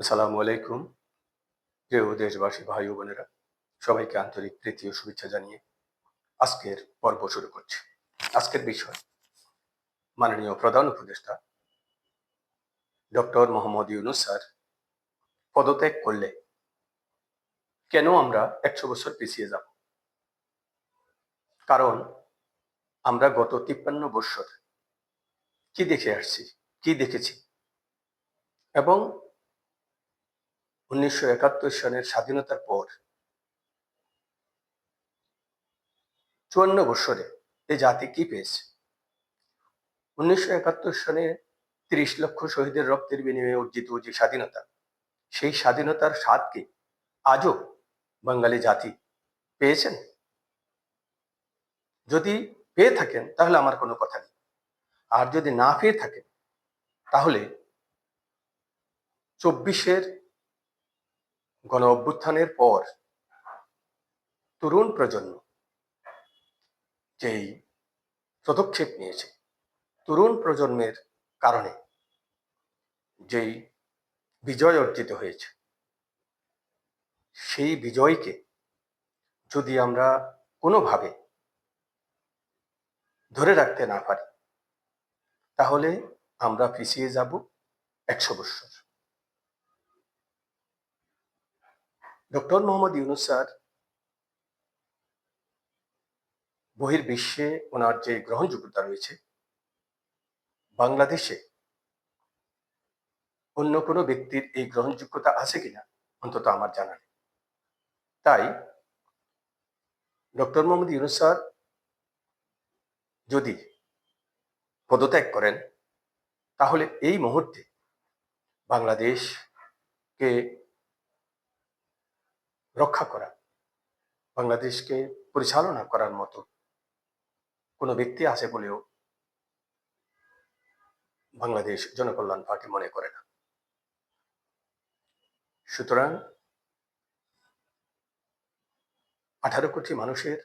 আসসালামু আলাইকুম। প্রিয় দেশবাসী ভাই ও বোনেরা, সবাইকে আন্তরিক প্রীতি ও শুভেচ্ছা জানিয়ে আজকের পর্ব শুরু করছি। আজকের বিষয় মাননীয় প্রধান উপদেষ্টা ডক্টর মোহাম্মদ ইউনূস স্যার পদত্যাগ করলে কেন আমরা ১০০ বছর পিছিয়ে যাব? কারণ আমরা গত ৫৩ বৎসর কি দেখে আসছি, কি দেখেছি এবং ১৯৭১ সনের স্বাধীনতার পর ৫৪ বৎসরে এই জাতি কি পেয়েছে? ১৯৭১ সনে ৩০ লক্ষ শহীদের রক্তের বিনিময়ে অর্জিত যে স্বাধীনতা, সেই স্বাধীনতার স্বাদ কি আজও বাঙালি জাতি পেয়েছেন? যদি পেয়ে থাকেন তাহলে আমার কোনো কথা নেই। আর যদি না পেয়ে থাকেন তাহলে ২৪-এর গণ অভ্যুত্থানের পর তরুণ প্রজন্ম যেই পদক্ষেপ নিয়েছে, তরুণ প্রজন্মের কারণে যেই বিজয় অর্জিত হয়েছে, সেই বিজয়কে যদি আমরা কোনোভাবে ধরে রাখতে না পারি তাহলে আমরা পিছিয়ে যাব ১০০ বৎসর। ডক্টর মোহাম্মদ ইউনূস স্যার বহির্বিশ্বে ওনার যে গ্রহণযোগ্যতা রয়েছে, বাংলাদেশে অন্য কোনো ব্যক্তির এই গ্রহণযোগ্যতা আছে কিনা অন্তত আমার জানা নেই। তাই ডক্টর মোহাম্মদ ইউনূস স্যার যদি পদত্যাগ করেন তাহলে এই মুহূর্তে বাংলাদেশকে রক্ষা করা, বাংলাদেশকে পরিচালনা করার মতো কোনো ব্যক্তি আছে বলেও বাংলাদেশ জনকল্যাণ পার্টি মনে করে না। সুতরাং ১৮ কোটি মানুষের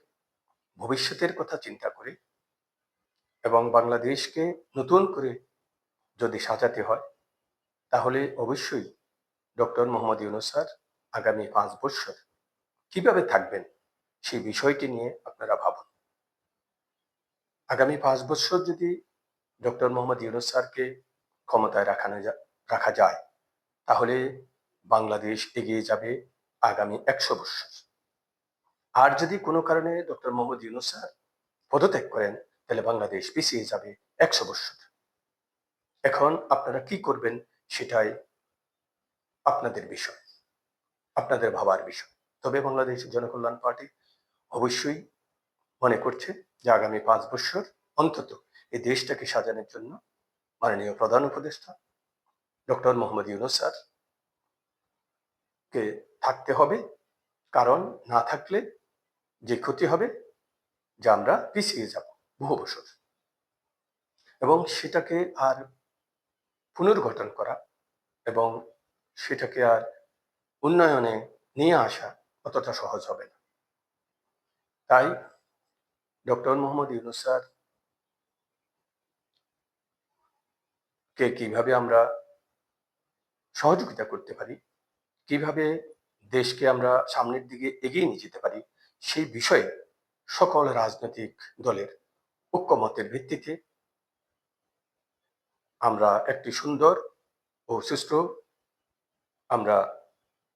ভবিষ্যতের কথা চিন্তা করে এবং বাংলাদেশকে নতুন করে যদি সাজাতে হয় তাহলে অবশ্যই ডক্টর মোহাম্মদ ইউনূস স্যার আগামী ৫ বৎসর কিভাবে থাকবেন সেই বিষয়টি নিয়ে আপনারা ভাবুন। আগামী ৫ বৎসর যদি ডক্টর মোহাম্মদ ইউনূস স্যারকে ক্ষমতায় রাখা যায় তাহলে বাংলাদেশ এগিয়ে যাবে আগামী ১০০ বৎসর। আর যদি কোনো কারণে ডক্টর মোহাম্মদ ইউনূস স্যার পদত্যাগ করেন তাহলে বাংলাদেশ পিছিয়ে যাবে ১০০ বৎসর। এখন আপনারা কি করবেন সেটাই আপনাদের বিষয়, আপনাদের ভাবার বিষয়। তবে বাংলাদেশ জনকল্যাণ পার্টি অবশ্যই মনে করছে যে আগামী ৫ বৎসর অন্তত এই দেশটাকে সাজানোর জন্য মাননীয় প্রধান উপদেষ্টা ডক্টর মোহাম্মদ ইউনূস স্যার কে থাকতে হবে। কারণ না থাকলে যে ক্ষতি হবে যে আমরা পিছিয়ে যাব বহু বছর, এবং সেটাকে আর পুনর্গঠন করা এবং সেটাকে আর উন্নয়নে নিয়ে আসা অতটা সহজ হবে না। তাই ডক্টর মোহাম্মদ ইউনূস স্যার কে কিভাবে আমরা সহযোগিতা করতে পারি, কিভাবে দেশকে আমরা সামনের দিকে এগিয়ে নিয়ে যেতে পারি, সেই বিষয়ে সকল রাজনৈতিক দলের ঐক্যমতের ভিত্তিতে আমরা একটি সুন্দর ও সুষ্ঠু আমরা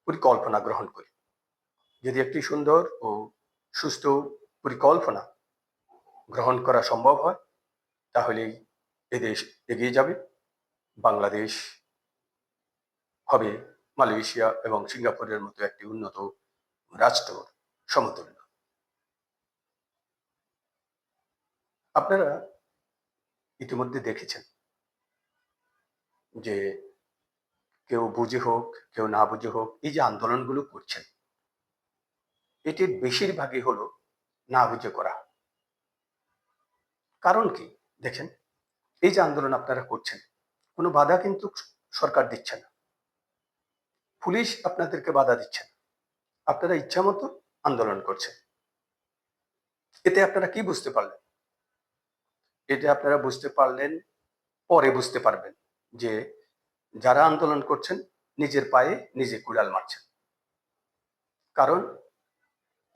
পরিকল্পনা গ্রহণ করি। যদি একটি সুন্দর ও সুষ্ঠু পরিকল্পনা গ্রহণ করা সম্ভব হয় তাহলেই এদেশ এগিয়ে যাবে, বাংলাদেশ হবে মালয়েশিয়া এবং সিঙ্গাপুরের মতো একটি উন্নত রাষ্ট্র সমতুল্য। আপনারা ইতিমধ্যে দেখেছেন যে কেউ বুঝে হোক কেউ না বুঝে হোক এই যে আন্দোলনগুলো করছেন, এটির বেশিরভাগই হলো না বুঝে করা। কারণ কি দেখেন, এই যে আন্দোলন আপনারা করছেন কোনো বাধা কিন্তু সরকার দিচ্ছে না, পুলিশ আপনাদেরকে বাধা দিচ্ছে না, আপনারা ইচ্ছা মতো আন্দোলন করছেন। এতে আপনারা কি বুঝতে পারলেন? এটা আপনারা বুঝতে পারলেন পরে বুঝতে পারবেন যে যারা আন্দোলন করছেন নিজের পায়ে নিজে কুড়াল মারছেন। কারণ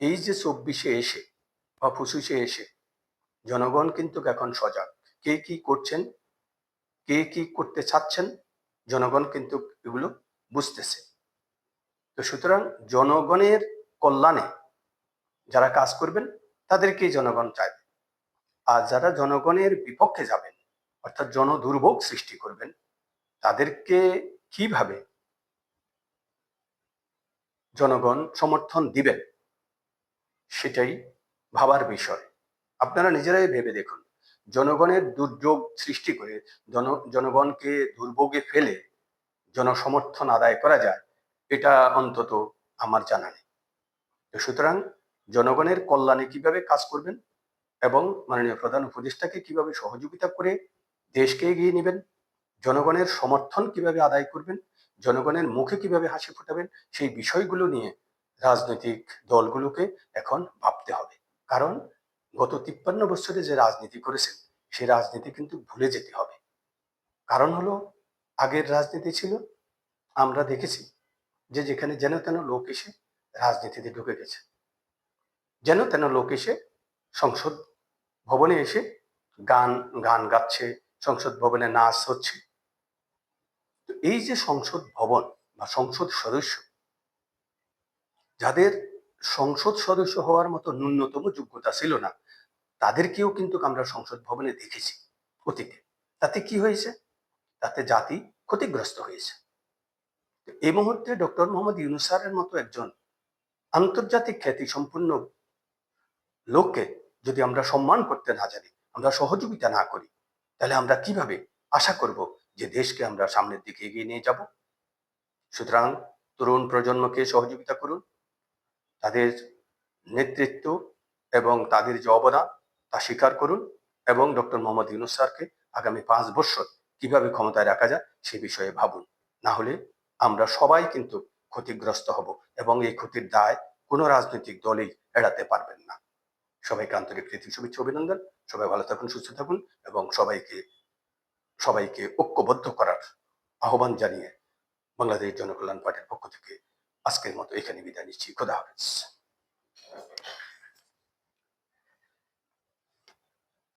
এই যে 24-এ এসে বা 25-এ এসে জনগণ কিন্তু এখন সজাগ। কে কি করছেন, কে কি করতে চাচ্ছেন, জনগণ কিন্তু এগুলো বুঝতেছে। তো সুতরাং জনগণের কল্যাণে যারা কাজ করবেন তাদেরকেই জনগণ চাইবে। আর যারা জনগণের বিপক্ষে যাবেন, অর্থাৎ জনদুর্ভোগ সৃষ্টি করবেন, তাদেরকে কিভাবে জনগণ সমর্থন দিবেন সেটাই ভাবার বিষয়। আপনারা নিজেরাই ভেবে দেখুন, জনগণের দুর্যোগ সৃষ্টি করে জনগণকে দুর্ভোগে ফেলে জনসমর্থন আদায় করা যায়, এটা অন্তত আমার জানা নেই। তো সুতরাং জনগণের কল্যাণে কিভাবে কাজ করবেন এবং মাননীয় প্রধান উপদেষ্টাকে কিভাবে সহযোগিতা করে দেশকে এগিয়ে নেবেন, জনগণের সমর্থন কিভাবে আদায় করবেন, জনগণের মুখে কিভাবে হাসি ফোটাবেন, সেই বিষয়গুলো নিয়ে রাজনৈতিক দলগুলোকে এখন ভাবতে হবে। কারণ গত 53 বছরে যে রাজনীতি করেছেন সেই রাজনীতি কিন্তু ভুলে যেতে হবে। কারণ হলো, আগের রাজনীতি ছিল, আমরা দেখেছি যে যেখানে যেন তেন লোক এসে রাজনীতিতে ঢুকে গেছে, যেন তেন লোক এসে সংসদ ভবনে এসে গান গান গাচ্ছে, সংসদ ভবনে নাচ হচ্ছে। তো এই যে সংসদ ভবন বা সংসদ সদস্য, যাদের সংসদ সদস্য হওয়ার মতো ন্যূনতম যোগ্যতা ছিল না, তাদেরকেও কিন্তু আমরা সংসদ ভবনে দেখেছি অতীতে। তাতে কি হয়েছে? তাতে জাতি ক্ষতিগ্রস্ত হয়েছে। এই মুহূর্তে ডক্টর মোহাম্মদ ইউনূস স্যারের মতো একজন আন্তর্জাতিক খ্যাতি সম্পন্ন লোককে যদি আমরা সম্মান করতে না জানি, আমরা সহযোগিতা না করি, তাহলে আমরা কিভাবে আশা করব যে দেশকে আমরা সামনের দিকে এগিয়ে নিয়ে যাব? সুতরাং তরুণ প্রজন্মকে সহযোগিতা করুন, তাদের নেতৃত্ব এবং তাদের যে অবদান তা স্বীকার করুন, এবং ডক্টর মোহাম্মদ ইউনূস স্যারকে আগামী 5 বছর কিভাবে ক্ষমতায় রাখা যায় সে বিষয়ে ভাবুন। না হলে আমরা সবাই কিন্তু ক্ষতিগ্রস্ত হব, এবং এই ক্ষতির দায় কোনো রাজনৈতিক দলই এড়াতে পারবেন না। সবাইকে আন্তরিক প্রীতি শুভেচ্ছা অভিনন্দন। সবাই ভালো থাকুন, সুস্থ থাকুন, এবং সবাইকে সবাইকে ঐক্যবদ্ধ করার আহ্বান জানিয়ে বাংলাদেশ জনকল্যাণ পার্টির পক্ষ থেকে আজকের মতো এখানে বিদায় নিচ্ছি। খোদা হাফেজ।